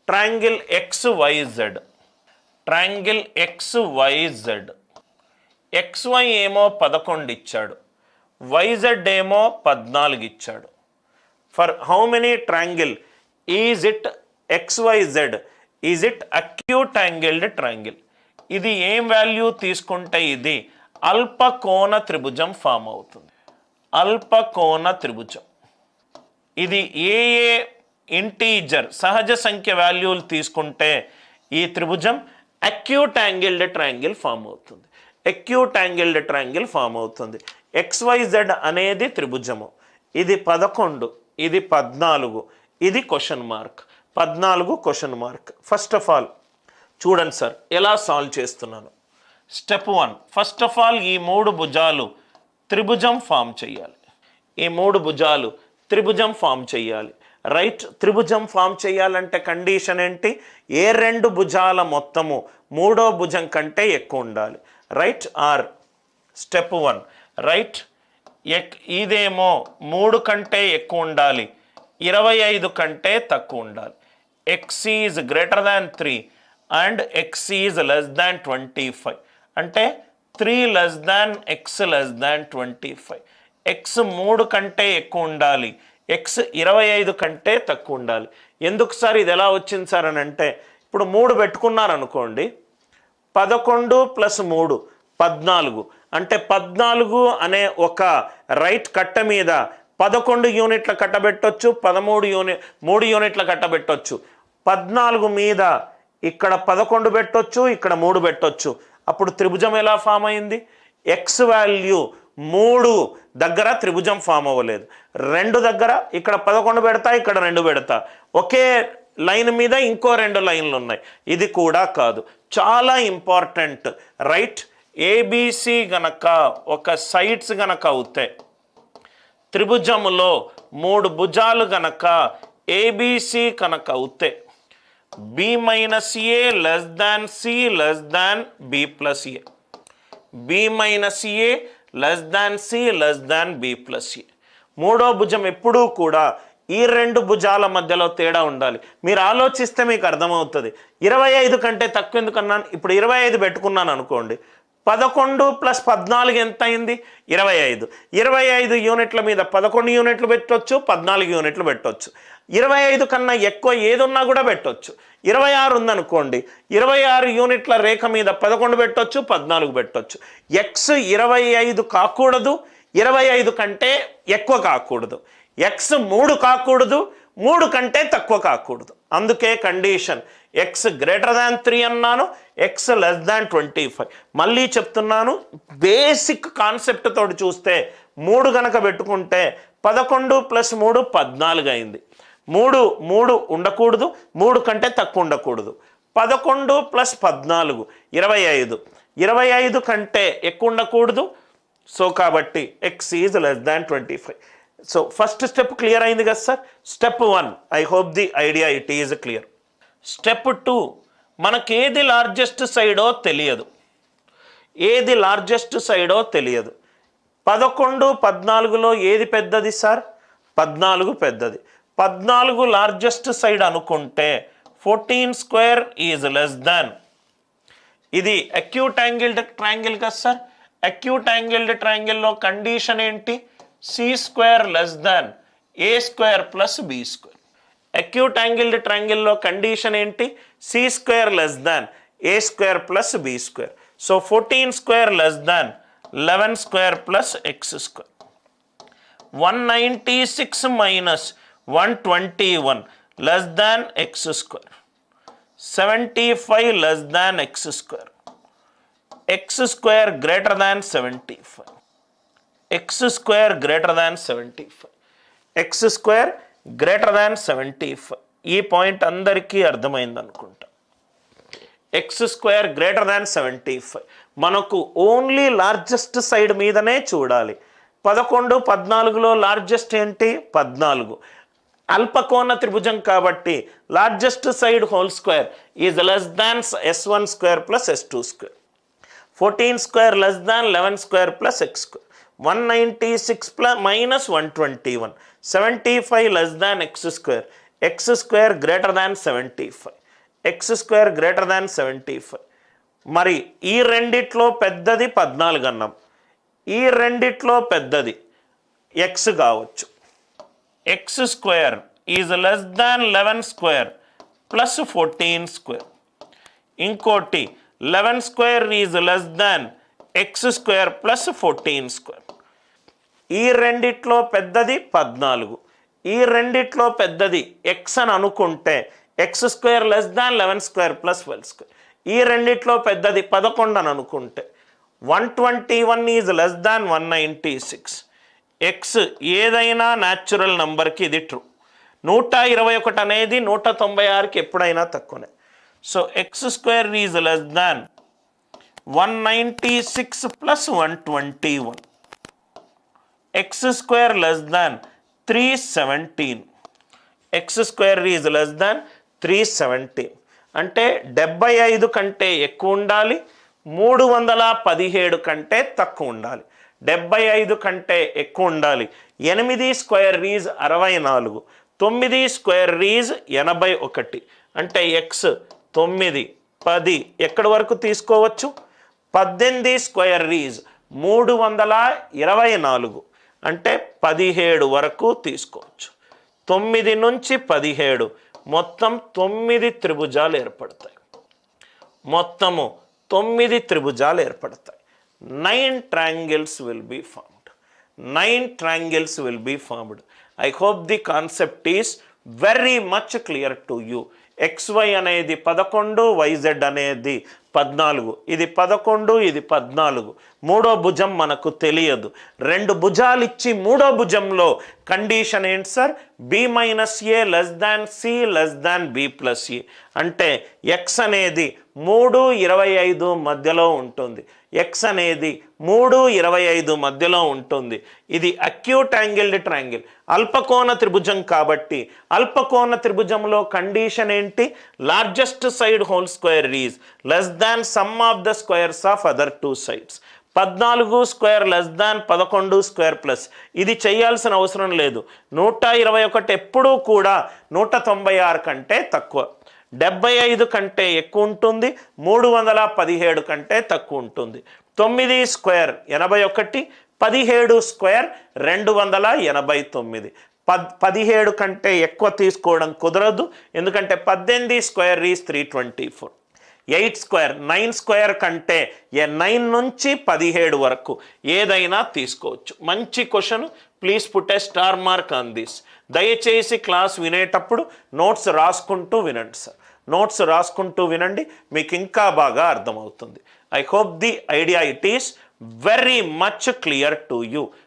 Triangle XYZ, triangle XYZ, XY ఏమో 11 ఇచ్చాడు, YZ ఏమో 14 ఇచ్చాడు. For how many triangle is it XYZ? Is it acute angled triangle? ఇది ఏం వాల్యూ తీసుకుంటే ఇది అల్పకోణ త్రిభుజం ఫామ్ అవుతుంది. అల్పకోణ త్రిభుజం. ఇది ఏ ఇంటీజర్ సహజ సంఖ్య వాల్యూలు తీసుకుంటే ఈ త్రిభుజం అక్యూట్ యాంగిల్డ్ ట్రయాంగిల్ ఫామ్ అవుతుంది. అక్యూట్ యాంగిల్డ్ ట్రయాంగిల్ ఫామ్ అవుతుంది. XYZ అనేది త్రిభుజము. ఇది 11, ఇది 14, ఇది question mark. 14 question mark. First of all చూడండి సార్ ఎలా సాల్వ్ చేస్తున్నాను. స్టెప్ 1, ఫస్ట్ ఆఫ్ ఆల్ ఈ 3 భుజాలు త్రిభుజం ఫామ్ చేయాలి. ఈ 3 భుజాలు త్రిభుజం ఫామ్ చేయాలి. రైట్, త్రిభుజం ఫామ్ చేయాలంటే కండిషన్ ఏంటి? ఏ 2 భుజాల మొత్తము 3వ భుజం కంటే ఎక్కువ ఉండాలి. రైట్, ఆర్ స్టెప్ 1 రైట్, ఇదేమో 3 కంటే ఎక్కువ ఉండాలి, 25 కంటే తక్కువ ఉండాలి. X is greater than 3 and X is less than 25. అంటే 3 less than X less than 25. X 3 కంటే ఎక్కువ ఉండాలి, X 25 కంటే తక్కువ ఉండాలి. ఎందుకు సార్ ఇది ఎలా వచ్చింది సార్ అని అంటే, ఇప్పుడు 3 పెట్టుకున్నారనుకోండి, 11 + 3 14. అంటే 14 అనే ఒక రైట్ కట్ట మీద 11 యూనిట్ల కట్టబెట్టొచ్చు, 3 యూనిట్ల కట్టబెట్టొచ్చు. 14 మీద ఇక్కడ 11 పెట్టొచ్చు, ఇక్కడ 3 పెట్టొచ్చు. అప్పుడు త్రిభుజం ఎలా ఫామ్ అయింది? X వాల్యూ 3 దగ్గర త్రిభుజం ఫామ్ అవ్వలేదు. 2 దగ్గర ఇక్కడ 11 పెడతా, ఇక్కడ 2 పెడతా, ఒకే లైన్ మీద ఇంకో 2 లైన్లు ఉన్నాయి. ఇది కూడా కాదు. చాలా ఇంపార్టెంట్. రైట్, ABC గనక ఒక సైడ్స్ గనక అవుతాయి, త్రిభుజములో 3 భుజాలు గనక ABC కనుక అవుతే B - A less than C less than B plus A, B - A less than C less than B plus A. 3వ భుజం ఎప్పుడూ కూడా ఈ 2 భుజాల మధ్యలో తేడా ఉండాలి. మీరు ఆలోచిస్తే మీకు అర్థమవుతుంది. 25 కంటే తక్కువ ఎందుకన్నాను? ఇప్పుడు 25 పెట్టుకున్నాను అనుకోండి, 11 + 14 ఎంత అయింది? 25. 25 యూనిట్ల మీద 11 యూనిట్లు పెట్టవచ్చు, 14 యూనిట్లు పెట్టవచ్చు. 25 కన్నా ఎక్కువ ఏది ఉన్నా కూడా పెట్టవచ్చు. 26 ఉందనుకోండి, 26 యూనిట్ల రేఖ మీద 11 పెట్టవచ్చు, 14 పెట్టవచ్చు. X 25 కాకూడదు, 25 కంటే ఎక్కువ కాకూడదు. X 3 కాకూడదు, 3 కంటే తక్కువ కాకూడదు. అందుకే కండిషన్ X greater than 3 అన్నాను, X less than 25. మళ్ళీ చెప్తున్నాను, బేసిక్ కాన్సెప్ట్ తోటి చూస్తే 3 గనక పెట్టుకుంటే 11 + 3 14 అయింది. 3 ఉండకూడదు, 3 కంటే తక్కువ ఉండకూడదు. 11 + 14 25, 25 కంటే ఎక్కువ ఉండకూడదు. సో కాబట్టి X is less than 25. So first step clear అయింది కదా sir. Step 1, I hope the idea it is clear. Step 2, మనకేది లార్జెస్ట్ సైడో తెలియదు. ఏది లార్జెస్ట్ సైడో తెలియదు. 11, 14లో ఏది పెద్దది సార్? 14 పెద్దది. 14 లార్జెస్ట్ సైడ్ అనుకుంటే 14² ఈజ్ లెస్ దాన్, ఇది అక్యూట్ యాంగిల్డ్ ట్రయాంగిల్ కదా సార్. అక్యూట్ యాంగిల్డ్ ట్రయాంగిల్లో కండిషన్ ఏంటి? C² less than A² plus B². Acute angled ట్రయాంగిల్లో కండిషన్ ఏంటి? C² less than A² plus B². So 14² less than 11² plus X². 196 minus 121 less than X². 75 less than X². X² greater than 75. X² greater than 75. X² greater than 75. ఈ point అందరికీ అర్థమైంది అనుకుంటా. X² greater than 75 మనకు only largest side మీదనే చూడాలి. 11, 14లో largest ఏంటి? 14. అల్పకోణ త్రిభుజం కాబట్టి largest side whole square is less than S1² plus S2². 14² less than 11² plus X². 196 minus 121. 75 less than X². X square greater than 75, X square greater than 75. మరి ఈ రెండిట్లో పెద్దది 14 అన్నాం, ఈ రెండిట్లో పెద్దది ఎక్స్ కావచ్చు. X square is less than 11 square plus 14 square. ఇంకోటి 11 square is less than x square plus 14 square. ఈ రెండిట్లో పెద్దది 14, ఈ రెండిట్లో పెద్దది ఎక్స్ అని అనుకుంటే X square less than 11 square plus 12 square. ఈ రెండిట్లో పెద్దది 11 అని అనుకుంటే 121 ఈజ్ లెస్ దాన్ 196. ఎక్స్ ఏదైనా న్యాచురల్ నంబర్కి ఇది ట్రూ. 121 అనేది 196కి ఎప్పుడైనా తక్కువనే. So X square is less than 196 plus 121. X square less than 317. X square is less దాన్ 317 అంటే 75 కంటే ఎక్కువ ఉండాలి, 317 కంటే తక్కువ ఉండాలి. 75 కంటే ఎక్కువ ఉండాలి. 8 స్క్వేర్ ఈజ్ 64, 9 స్క్వేర్ ఈజ్ 81 అంటే ఎక్స్ 9, 10 ఎక్కడి వరకు తీసుకోవచ్చు? 18 స్క్వేర్ ఈజ్ 324 అంటే 17 వరకు తీసుకోవచ్చు. 9 నుంచి 17 మొత్తం 9 త్రిభుజాలు ఏర్పడతాయి. మొత్తము 9 త్రిభుజాలు ఏర్పడతాయి. 9 triangles will be formed. 9 triangles will be formed. I hope the concept is very much clear to you. XY అనేది 11, YZ అనేది 14. ఇది 11, ఇది 14. మూడో భుజం మనకు తెలియదు. రెండు భుజాలు ఇచ్చి మూడో భుజంలో కండిషన్ ఏంటి sir? B-A less than C less than B+A అంటే ఎక్స్ అనేది 3, 25 మధ్యలో ఉంటుంది. ఎక్స్ అనేది 3, 25 మధ్యలో ఉంటుంది. ఇది అక్యూట్ యాంగిల్డ్ ట్రయాంగిల్, అల్పకోణ త్రిభుజం కాబట్టి అల్పకోణ త్రిభుజంలో కండిషన్ ఏంటి? Largest side whole square is less than some of the squares of other 2 sides. 14 square less than 11 square plus. ఇది చేయాల్సిన అవసరం లేదు. 121 ఎప్పుడూ కూడా 196 కంటే తక్కువ, 75 కంటే ఎక్కువ ఉంటుంది, 317 కంటే తక్కువ ఉంటుంది. 9 స్క్వేర్ 81, 17 స్క్వేర్ 289. 17 కంటే ఎక్కువ తీసుకోవడం కుదరదు, ఎందుకంటే 18 స్క్వేర్ ఈజ్ 324. 8 స్క్వేర్ 9 స్క్వేర్ కంటే 9 నుంచి 17 వరకు ఏదైనా తీసుకోవచ్చు. మంచి question, please put a star mark on this. దయచేసి క్లాస్ వినేటప్పుడు నోట్స్ రాసుకుంటూ వినండి సార్, నోట్స్ రాసుకుంటూ వినండి, మీకు ఇంకా బాగా అర్థమవుతుంది. I hope the idea it is very much clear to you.